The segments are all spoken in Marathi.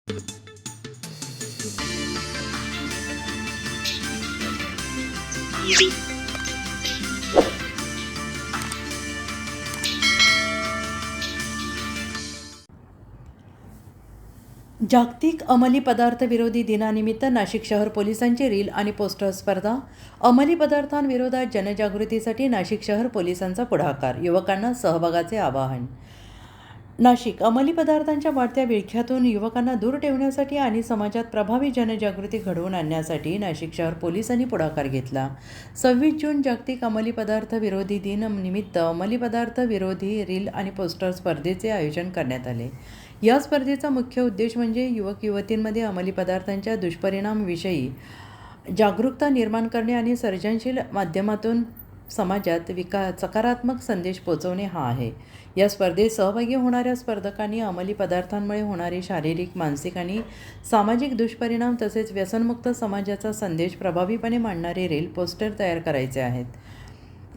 जागतिक अंमली पदार्थ विरोधी दिनानिमित्त नाशिक शहर पोलिसांची रील आणि पोस्टर स्पर्धा. अंमली पदार्थांविरोधात जनजागृतीसाठी नाशिक शहर पोलिसांचा पुढाकार, युवकांना सहभागाचे आवाहन. नाशिक अंमली पदार्थांच्या वाढत्या विळख्यातून युवकांना दूर ठेवण्यासाठी आणि समाजात प्रभावी जनजागृती घडवून आणण्यासाठी नाशिक शहर पोलिसांनी पुढाकार घेतला. 26 जून जागतिक अंमली पदार्थ विरोधी दिन निमित्त अंमली पदार्थ विरोधी रील आणि पोस्टर स्पर्धेचे आयोजन करण्यात आले. या स्पर्धेचा मुख्य उद्देश म्हणजे युवक युवतींमध्ये अंमली पदार्थांच्या दुष्परिणामांविषयी जागरूकता निर्माण करणे आणि सर्जनशील माध्यमातून समाजात सकारात्मक संदेश पोहोचवणे हा आहे. या स्पर्धेत सहभागी होणाऱ्या स्पर्धकांनी अंमली पदार्थांमुळे होणारे शारीरिक, मानसिक आणि सामाजिक दुष्परिणाम तसेच व्यसनमुक्त समाजाचा संदेश प्रभावीपणे मांडणारे रील, पोस्टर तयार करायचे आहेत.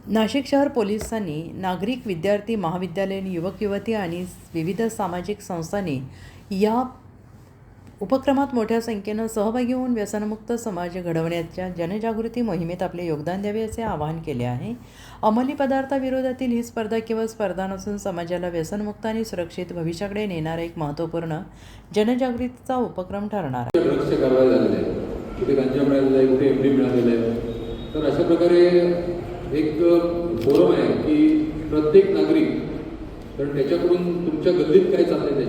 नाशिक शहर पोलिसांनी नागरिक, विद्यार्थी, महाविद्यालयीन, युवक युवती आणि विविध सामाजिक संस्थांनी या उपक्रमात मोठ्या संख्येनं सहभागी होऊन व्यसनमुक्त समाज घडवण्याच्या जनजागृती मोहिमेत आपले योगदान द्यावे असे आवाहन केले आहे. अंमली पदार्थाविरोधातील ही स्पर्धा केवळ स्पर्धा नसून समाजाला व्यसनमुक्त आणि सुरक्षित भविष्याकडे नेणारा एक महत्त्वपूर्ण जनजागृतीचा उपक्रम ठरणार आहे. ड्रग्सचे कारवाई झालेले आहे, कुठे गांजा मिळालेला आहे, कुठे एमडी मिळालेलं आहे. तर अशा प्रकारे एक फोरम आहे की प्रत्येक नागरिक, कारण त्याच्याकडून तुमच्या गल्लीत काय चाललं आहे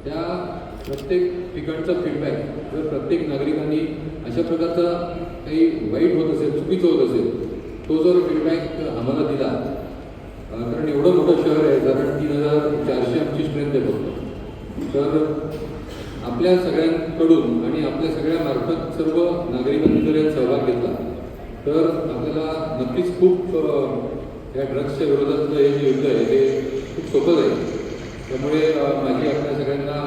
त्या प्रत्येक ठिकाणचा फीडबॅक जर प्रत्येक नागरिकांनी अशा प्रकारचा काही वाईट होत असेल, चुकीचं होत असेल, तो जर फीडबॅक आम्हाला दिला, कारण एवढं मोठं शहर आहे, साधारण 3400 आमची स्ट्रेंथ आहे फक्त, तर आपल्या सगळ्यांकडून आणि आपल्या सगळ्या मार्फत सर्व नागरिकांनी जर यात सहभाग घेतला तर आपल्याला नक्कीच खूप या ड्रग्सच्या विरोधातलं हे जे युद्ध आहे ते खूप सोपं जाईल. त्यामुळे माझी आपल्या सगळ्यांना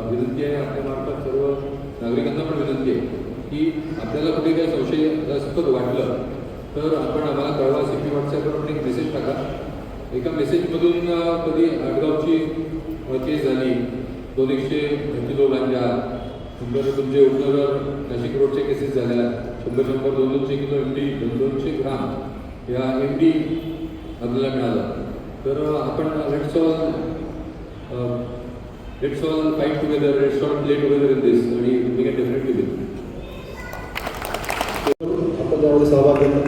विनंती आहे, आपल्यामार्फत सर्व नागरिकांना पण विनंती आहे की आपल्याला कुठे काही संशयास्पद वाटलं तर आपण आम्हाला कळवा. CP WhatsAppवर पण एक मेसेज टाका. एका मेसेजमधून कधी आडगावची केस झाली, 200 किलो गांजा, तुमचे उपनगर नाशिक रोडच्या केसेस झाल्या, 100-200 किलो MD, 200 ग्राम या MD आपल्याला मिळालं. तर आपण let's all fight together, let's all play together in this आणि वी कॅन डेफिनेटली विन. आपण त्यामध्ये सहभाग घेतला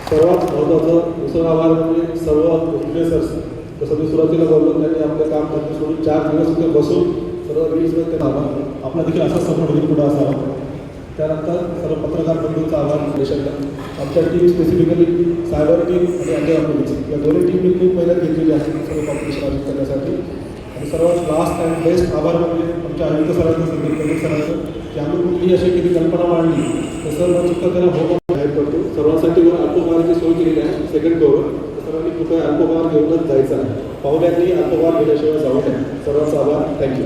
सर्वात महत्त्वाचं दुसरं आव्हान म्हणजे सर्व इन्फ्लुएन्सर्स. जसं मी सुरुवातीला बोललो, त्यांनी आपलं काम धंदे सोडून 4 दिवस तिथे बसून सर्व रील्समध्ये ते आव्हान आपला देखील असा सपोर्ट होईल पुढं असावा. त्यानंतर सर्व पत्रकार बंधूंचं आव्हान देशातलं आमच्या टीम, स्पेसिफिकली सायबर टीम आणि अंडर पोलीस या दोन्ही टीमनी खूप मेहनत घेतलेली आहे सर्व कॉम्पिटिशन आयोजित करण्यासाठी. आणि सर्वात लास्ट अँड बेस्ट आभार म्हणजे आमच्या आयुक्त सरांचं, संदीप पंडित सरांचं, की आम्ही कुठली अशी किती कल्पना मांडली तर सर्व चुका त्यांना हो जाहीर करतो. सर्वांसाठी वर अल्पोपहाराची सोय केलेली आहे 2nd फ्लोअरवर. सर्वांनी कृपया अल्पोपहार घेऊनच जायचं आहे. पाहुण्यांनी अल्पोपहार घेण्याशिवाय जाऊ नये. सर्वांचा आभार. थँक्यू.